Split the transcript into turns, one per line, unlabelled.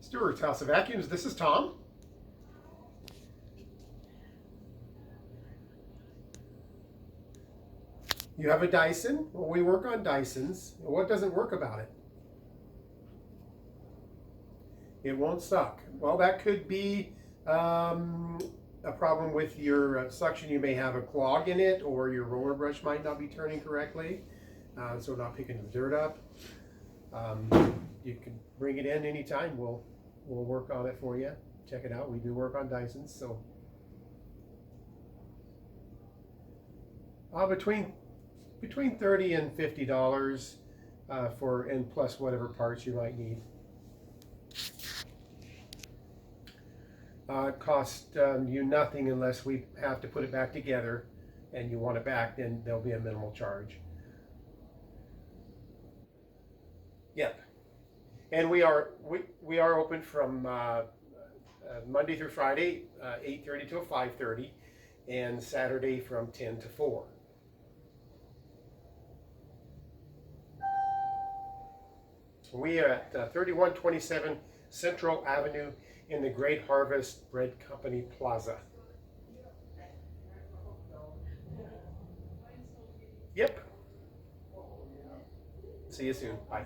Stuart's House of Vacuums. This is Tom. You have a Dyson? Well, we work on Dysons. What doesn't work about it? It won't suck. Well, that could be a problem with your suction. You may have a clog in it, or your roller brush might not be turning correctly, so not picking the dirt up. You can bring it in anytime. We'll work on it for you. Check it out. We do work on Dysons. So between $30 and $50 for, and plus whatever parts you might need. It costs you nothing unless we have to put it back together and you want it back, then there'll be a minimal charge. Yep. And we are open from Monday through Friday, 8:30 till 5:30, and Saturday from 10 to 4. We are at 3127 Central Avenue in the Great Harvest Bread Company Plaza. Yep. See you soon. Bye.